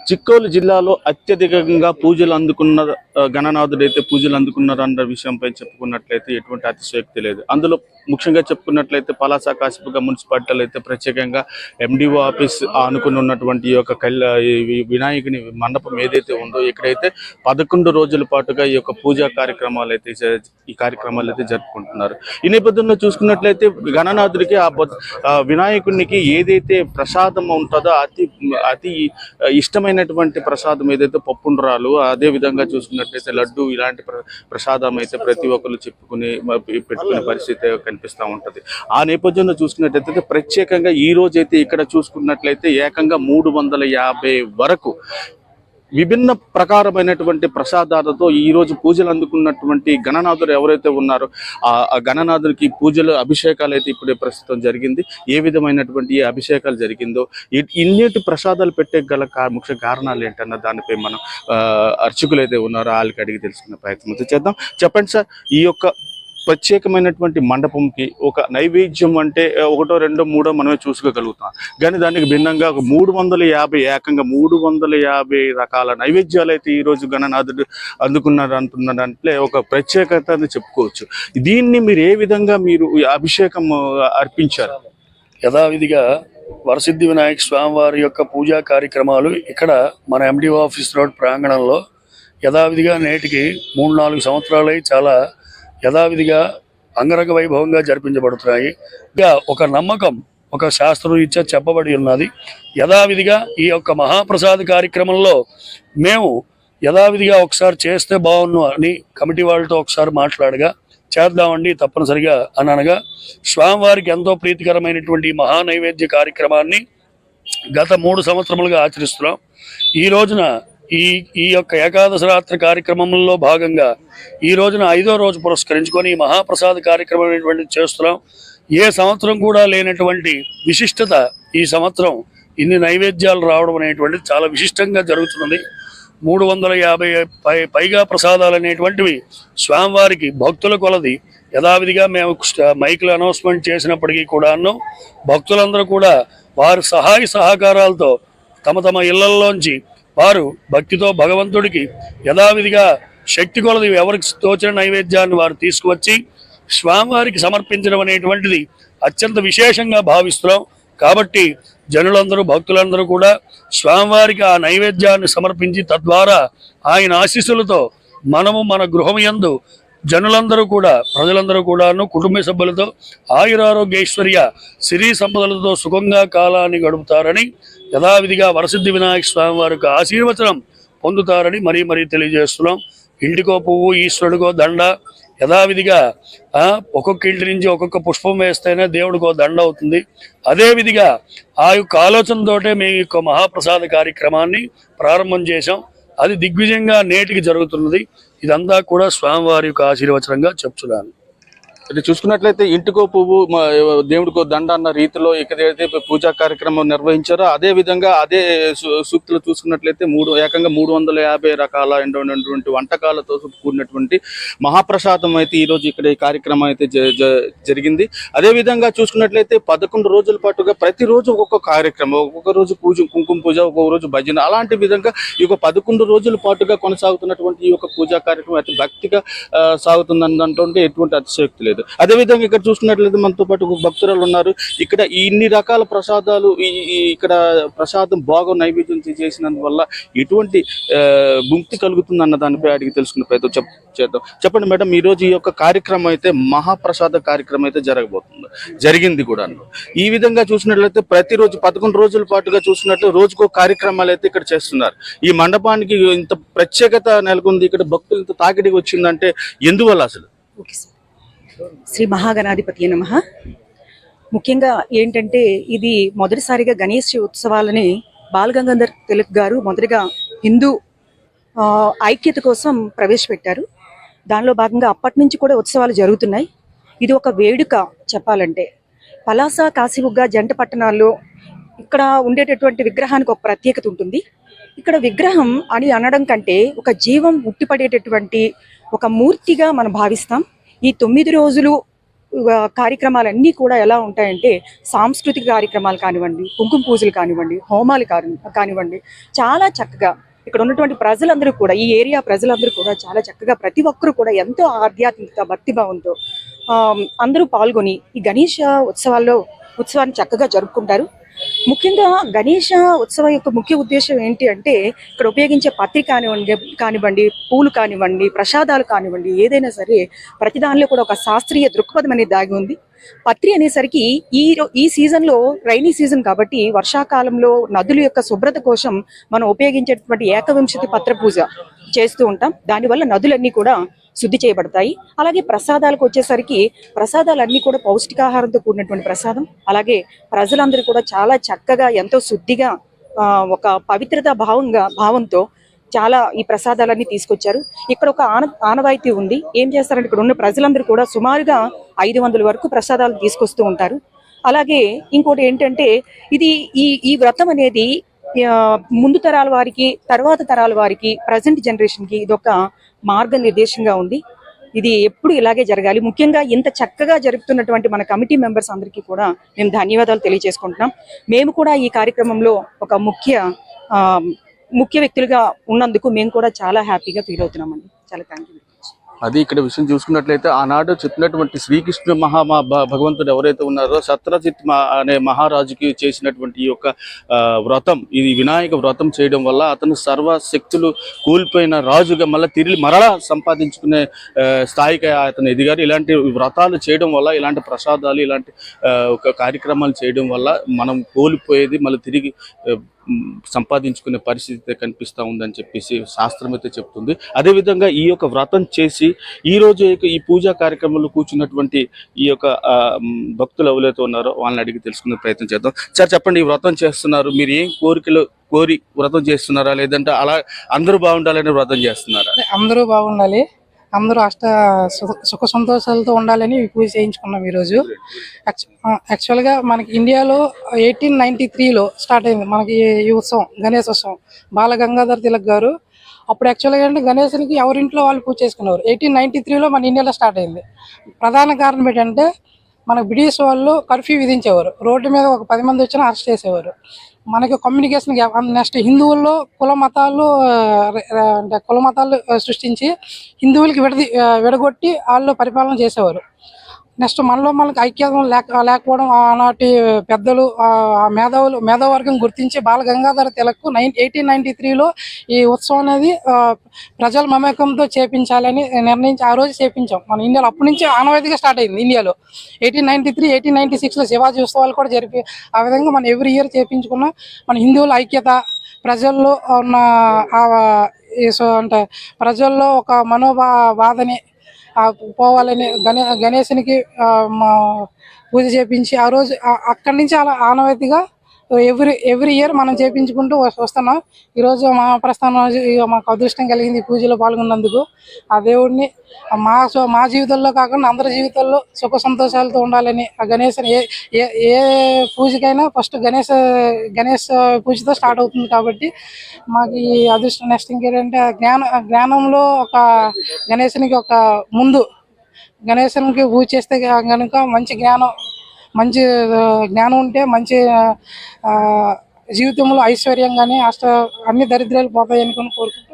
చిక్కోలు జిల్లాలో అత్యధికంగా పూజలు అందుకున్న గణనాథుడైతే పూజలు అందుకున్నారన్న విషయంపై చెప్పుకున్నట్లయితే ఎటువంటి అతిశయోక్తి లేదు. అందులో ముఖ్యంగా చెప్పుకున్నట్లయితే పలాస కాశీబుగ్గ మున్సిపాలిటీలో అయితే ప్రత్యేకంగా ఎండిఓ ఆఫీస్ ఆనుకుని ఉన్నటువంటి ఈ యొక్క వినాయకుని మండపం ఏదైతే ఉందో ఇక్కడైతే 11 రోజుల పాటుగా ఈ యొక్క పూజా కార్యక్రమాలు అయితే జరుపుకుంటున్నారు. ఈ నేపథ్యంలో చూసుకున్నట్లయితే గణనాథుడికి ఆ వినాయకునికి ఏదైతే ప్రసాదం ఉంటుందో అతి ఇష్టమైనటువంటి ప్రసాదం ఏదైతే పప్పుండ్రాలు, అదే విధంగా చూసుకున్నట్లయితే లడ్డు, ఇలాంటి ప్రసాదం అయితే ప్రతి ఒక్కరు చెప్పుకుని పెట్టుకునే పరిస్థితి కనిపిస్తూ ఉంటుంది. ఆ నేపథ్యంలో చూసుకున్నట్లయితే ప్రత్యేకంగా ఈ రోజైతే ఇక్కడ చూసుకున్నట్లయితే ఏకంగా 350 వరకు విభిన్న ప్రకారమైనటువంటి ప్రసాదాలతో ఈ రోజు పూజలు అందుకున్నటువంటి గణనాథుడు ఎవరైతే ఉన్నారో ఆ గణనాథుడికి పూజలు అభిషేకాలు అయితే ఇప్పుడే ప్రస్తుతం జరిగింది. ఏ విధమైనటువంటి అభిషేకాలు జరిగిందో, ఇన్నిటి ప్రసాదాలు పెట్టే గల ముఖ్య కారణాలు ఏంటన్న దానిపై మనం అర్చకులు అయితే ఉన్నారో వాళ్ళకి అడిగి తెలుసుకునే ప్రయత్నం చేద్దాం. చెప్పండి సార్, ఈ యొక్క ప్రత్యేకమైనటువంటి మండపంకి ఒక నైవేద్యం అంటే 1, 2, 3 మనమే చూసుకోగలుగుతాం, కానీ దానికి భిన్నంగా 350 ఏకంగా 350 రకాల నైవేద్యాలు అయితే ఈరోజు గణనాథుడు అందుకున్నారంటున్నారంటే ఒక ప్రత్యేకత అని చెప్పుకోవచ్చు. దీన్ని మీరు ఏ విధంగా మీరు అభిషేకం అర్పించారు? యథావిధిగా వరసిద్ధి వినాయక స్వామివారి యొక్క పూజా కార్యక్రమాలు ఇక్కడ మన ఎండిఓ ఆఫీస్ రోడ్ ప్రాంగణంలో యథావిధిగా నేటికి 3-4 సంవత్సరాలై చాలా యథావిధిగా అంగరంగ వైభవంగా జరిపించబడుతున్నాయి. ఒక నమ్మకం, ఒక శాస్త్రరీత్యా చెప్పబడి ఉన్నది. యథావిధిగా ఈ యొక్క మహాప్రసాద కార్యక్రమంలో మేము యథావిధిగా ఒకసారి చేస్తే బాగున్ను అని కమిటీ వాళ్ళతో ఒకసారి మాట్లాడగా చేద్దామండి తప్పనిసరిగా అని అనగా స్వామివారికి ఎంతో ప్రీతికరమైనటువంటి మహా నైవేద్య కార్యక్రమాన్ని గత 3 సంవత్సరములుగా ఆచరిస్తున్నాం. ఈ రోజున ఈ యొక్క ఏకాదశి రాత్రి కార్యక్రమంలో భాగంగా ఈ రోజున 5వ రోజు పురస్కరించుకొని ఈ మహాప్రసాద కార్యక్రమం అనేటువంటి చేస్తున్నాం. ఏ సంవత్సరం కూడా లేనటువంటి విశిష్టత ఈ సంవత్సరం ఇన్ని నైవేద్యాలు రావడం అనేటువంటిది చాలా విశిష్టంగా జరుగుతున్నది. 350 పైగా ప్రసాదాలు అనేటువంటివి స్వామివారికి భక్తుల కొలది యథావిధిగా మేము మైకులు అనౌన్స్మెంట్ చేసినప్పటికీ కూడాను భక్తులందరూ కూడా వారి సహాయ సహకారాలతో తమ ఇళ్లలోంచి వారు భక్తితో భగవంతుడికి యథావిధిగా శక్తి కొలది ఎవరికి తోచిన నైవేద్యాన్ని వారు తీసుకువచ్చి స్వామివారికి సమర్పించడం అనేటువంటిది అత్యంత విశేషంగా భావిస్తున్నాం. కాబట్టి జనులందరూ భక్తులందరూ కూడా స్వామివారికి ఆ నైవేద్యాన్ని సమర్పించి తద్వారా ఆయన ఆశీస్సులతో మనము మన గృహం యందు జనులందరూ కూడా ప్రజలందరూ కూడాను కుటుంబ సభ్యులతో ఆయురారోగ్యైశ్వర్య సిరి సంపదలతో సుఖంగా కాలాన్ని గడుపుతారని యథావిధిగా వరసిద్ధి వినాయక స్వామి వారికి ఆశీర్వచనం పొందుతారని మరీ తెలియజేస్తున్నాం. ఇంటికో పువ్వు ఈశ్వరుడికో దండ, యథావిధిగా ఒక్కొక్క ఇంటి నుంచి ఒక్కొక్క పుష్పం వేస్తేనే దేవుడికో దండ అవుతుంది. అదేవిధిగా ఆ యొక్క ఆలోచనతోటే మేము యొక్క మహాప్రసాద కార్యక్రమాన్ని ప్రారంభం చేశాం. అది దిగ్విజయంగా నేటికి జరుగుతున్నది. ఇదంతా కూడా స్వామివారి యొక్క ఆశీర్వచనంగా చెప్తున్నాను. అంటే చూసుకున్నట్లయితే ఇంటికో పువ్వు దేవుడికో దండ అన్న రీతిలో ఇక్కడైతే పూజా కార్యక్రమం నిర్వహించారో అదే విధంగా అదే సూక్తులు చూసుకున్నట్లయితే ఏకంగా 350 రకాల ఎండటువంటి వంటకాలతో కూడినటువంటి మహాప్రసాదం అయితే ఈరోజు ఇక్కడ ఈ కార్యక్రమం అయితే జరిగింది. అదేవిధంగా చూసుకున్నట్లయితే 11 రోజుల పాటుగా ప్రతిరోజు ఒక్కొక్క కార్యక్రమం, ఒక్కొక్క రోజు పూజ కుంకుమ పూజ, ఒక్కొక్క రోజు భజన, అలాంటి విధంగా ఈ 11 రోజుల పాటుగా కొనసాగుతున్నటువంటి ఈ యొక్క పూజా కార్యక్రమం అయితే భక్తిగా సాగుతుందంటే ఎటువంటి అతిశయోక్తి లేదు. అదేవిధంగా ఇక్కడ చూసుకున్నట్లయితే మనతో పాటు భక్తురాలు ఉన్నారు. ఇక్కడ ఇన్ని రకాల ప్రసాదాలు ఇక్కడ ప్రసాదం బాగా నైవేద్యం చేసినందువల్ల ఎటువంటి ముక్తి కలుగుతుంది అన్న దానిపై అడిగి తెలుసుకునే ప్రయత్నం చేద్దాం. చెప్పండి మేడం, ఈ రోజు ఈ యొక్క కార్యక్రమం అయితే మహాప్రసాద కార్యక్రమం అయితే జరిగింది కూడా. ఈ విధంగా చూసినట్లయితే ప్రతిరోజు 11 రోజుల పాటుగా చూసినట్లు రోజుకో కార్యక్రమాలు అయితే ఇక్కడ చేస్తున్నారు. ఈ మండపానికి ఇంత ప్రత్యేకత నెలకొంది, ఇక్కడ భక్తులు ఇంత తాకిడికి వచ్చిందంటే ఎందువల్ల అసలు? శ్రీ మహాగణాధిపతి నమః. ముఖ్యంగా ఏంటంటే ఇది మొదటిసారిగా గణేష్ ఉత్సవాలని బాలగంగాధర్ తిలక్ గారు మొదటిగా హిందూ ఐక్యత కోసం ప్రవేశపెట్టారు. దానిలో భాగంగా అప్పటి నుంచి కూడా ఉత్సవాలు జరుగుతున్నాయి. ఇది ఒక వేడుక చెప్పాలంటే. పలాస కాశీబుగ్గ జంట పట్టణాల్లో ఇక్కడ ఉండేటటువంటి విగ్రహానికి ఒక ప్రత్యేకత ఉంటుంది. ఇక్కడ విగ్రహం అని అనడం కంటే ఒక జీవం ఉట్టిపడేటటువంటి ఒక మూర్తిగా మనం భావిస్తాం. ఈ 9 రోజులు కార్యక్రమాలన్నీ కూడా ఎలా ఉంటాయంటే సాంస్కృతిక కార్యక్రమాలు కానివ్వండి, కుంకుమ పూజలు కానివ్వండి, హోమాలు కానివ్వండి, చాలా చక్కగా ఇక్కడ ఉన్నటువంటి ప్రజలందరూ కూడా, ఈ ఏరియా ప్రజలందరూ కూడా చాలా చక్కగా ప్రతి ఒక్కరూ కూడా ఎంతో ఆధ్యాత్మికత భక్తిభావంతో అందరూ పాల్గొని ఈ గణేష ఉత్సవాన్ని చక్కగా జరుపుకుంటారు. ముఖ్యంగా గణేష ఉత్సవం యొక్క ముఖ్య ఉద్దేశం ఏంటి అంటే ఇక్కడ ఉపయోగించే పత్రి కానివ్వండి, పూలు కానివ్వండి, ప్రసాదాలు కానివ్వండి, ఏదైనా సరే ప్రతి దానిలో కూడా ఒక శాస్త్రీయ దృక్పథం అనేది దాగి ఉంది. పత్రి అనేసరికి ఈ సీజన్లో రైనీ సీజన్ కాబట్టి వర్షాకాలంలో నదుల యొక్క శుభ్రత కోసం మనం ఉపయోగించేటువంటి ఏకవింశతి పత్ర పూజ చేస్తూ ఉంటాం. దానివల్ల నదులన్నీ కూడా శుద్ధి చేయబడతాయి. అలాగే ప్రసాదాలకు వచ్చేసరికి ప్రసాదాలన్నీ కూడా పౌష్టికాహారంతో కూడినటువంటి ప్రసాదం. అలాగే ప్రజలందరూ కూడా చాలా చక్కగా ఎంతో శుద్ధిగా ఒక పవిత్రత భావంతో చాలా ఈ ప్రసాదాలన్నీ తీసుకొచ్చారు. ఇక్కడ ఒక ఆనవాయితీ ఉంది. ఏం చేస్తారంటే ఇక్కడ ఉన్న ప్రజలందరూ కూడా సుమారుగా 500 వరకు ప్రసాదాలు తీసుకొస్తూ ఉంటారు. అలాగే ఇంకోటి ఏంటంటే ఇది ఈ వ్రతం అనేది ముందు తరాల వారికి, తర్వాత తరాల వారికి, ప్రజెంట్ జనరేషన్కి ఇదొక మార్గనిర్దేశంగా ఉంది. ఇది ఎప్పుడు ఇలాగే జరగాలి. ముఖ్యంగా ఇంత చక్కగా జరుపుతున్నటువంటి మన కమిటీ మెంబర్స్ అందరికీ కూడా మేము ధన్యవాదాలు తెలియజేసుకుంటున్నాం. మేము కూడా ఈ కార్యక్రమంలో ఒక ముఖ్య వ్యక్తులుగా ఉన్నందుకు మేము కూడా చాలా హ్యాపీగా ఫీల్ అవుతున్నామండి. చాలా థ్యాంక్ యూ. అది ఇక్కడ విషయం చూసుకున్నట్లయితే ఆనాడు చెప్పినటువంటి శ్రీకృష్ణ భగవంతుడు ఎవరైతే ఉన్నారో సత్రజిత్ అనే మహారాజుకి చేసినటువంటి ఈ యొక్క వ్రతం, ఇది వినాయక వ్రతం చేయడం వల్ల అతను సర్వశక్తులు కోల్పోయిన రాజుగా మరలా సంపాదించుకునే స్థాయికి అతను ఎదిగారు. ఇలాంటి వ్రతాలు చేయడం వల్ల, ఇలాంటి ప్రసాదాలు, ఇలాంటి ఒక కార్యక్రమాలు చేయడం వల్ల మనం కోల్పోయేది మళ్ళీ తిరిగి సంపాదించుకునే పరిస్థితి కనిపిస్తూ ఉందని చెప్పేసి శాస్త్రం అయితే చెప్తుంది. అదేవిధంగా ఈ యొక్క వ్రతం చేసి ఈ రోజు ఈ పూజా కార్యక్రమంలో కూర్చున్నటువంటి ఈ యొక్క భక్తులు ఎవరైతే ఉన్నారో వాళ్ళని అడిగి తెలుసుకునే ప్రయత్నం చేద్దాం. సార్ చెప్పండి, ఈ వ్రతం చేస్తున్నారు, మీరు ఏం కోరి వ్రతం చేస్తున్నారా, లేదంటే అలా అందరూ బాగుండాలని వ్రతం చేస్తున్నారా? అందరూ బాగుండాలి, అందరూ సుఖ సంతోషాలతో ఉండాలని పూజ చేయించుకున్నాం ఈరోజు. యాక్చువల్గా మనకి ఇండియాలో 1893లో స్టార్ట్ అయింది మనకి ఈ ఉత్సవం, గణేష్ ఉత్సవం. బాల గంగాధర్ తిలక్ గారు అప్పుడు యాక్చువల్గా అంటే గణేశునికి ఎవరింట్లో వాళ్ళు పూజ చేసుకున్నారు. 1893లో మన ఇండియాలో స్టార్ట్ అయింది. ప్రధాన కారణం ఏంటంటే మనకు బ్రిటిష్ వాళ్ళు కర్ఫ్యూ విధించేవారు. రోడ్డు మీద ఒక 10 మంది వచ్చినా అరెస్ట్ చేసేవారు. మనకి కమ్యూనికేషన్ గ్యాప్. నెక్స్ట్ హిందువుల్లో కుల మతాలు సృష్టించి హిందువులకి విడగొట్టి వాళ్ళు పరిపాలన చేసేవారు. నెక్స్ట్ మనకి ఐక్యత లేకపోవడం ఆనాటి పెద్దలు మేధావర్గం గుర్తించి బాల గంగాధర తిలక్ 1893లో ఈ ఉత్సవం అనేది ప్రజల మమేకంతో చేపించాలని నిర్ణయించి ఆ రోజు చేపించాం మన ఇండియాలో. అప్పటి నుంచి ఆనవాయితీగా స్టార్ట్ అయింది ఇండియాలో. 1893, 1896లో శివాజీ ఉత్సవాలు కూడా జరిపి ఆ విధంగా మనం ఎవ్రీ ఇయర్ చేపించుకున్నాం. మన హిందువుల ఐక్యత, ప్రజల్లో ఉన్న అంటే ప్రజల్లో ఒక మనోబాధని పోవాలని గణేశునికి పూజ చేపించి ఆ రోజు అక్కడి నుంచి అలా ఆనవాయితీగా ఎవ్రీ ఇయర్ మనం చేపించుకుంటూ వస్తున్నాం. ఈరోజు మా ప్రస్థానం మాకు అదృష్టం కలిగింది ఈ పూజలో పాల్గొన్నందుకు. ఆ దేవుడిని మా జీవితంలో కాకుండా అందరి జీవితాల్లో సుఖ సంతోషాలతో ఉండాలని ఆ గణేశుని ఏ పూజకైనా ఫస్ట్ గణేష్ పూజతో స్టార్ట్ అవుతుంది కాబట్టి మాకు ఈ అదృష్టం. నెక్స్ట్ ఇంకేంటంటే జ్ఞానంలో ఒక గణేశునికి ఒక ముందు గణేశునికి పూజ చేస్తే కనుక మంచి జ్ఞానం ఉంటే మంచి జీవితంలో ఐశ్వర్యంగానే అన్ని దరిద్రాలు పోతాయి అనుకుని కోరుకుంటున్నాను.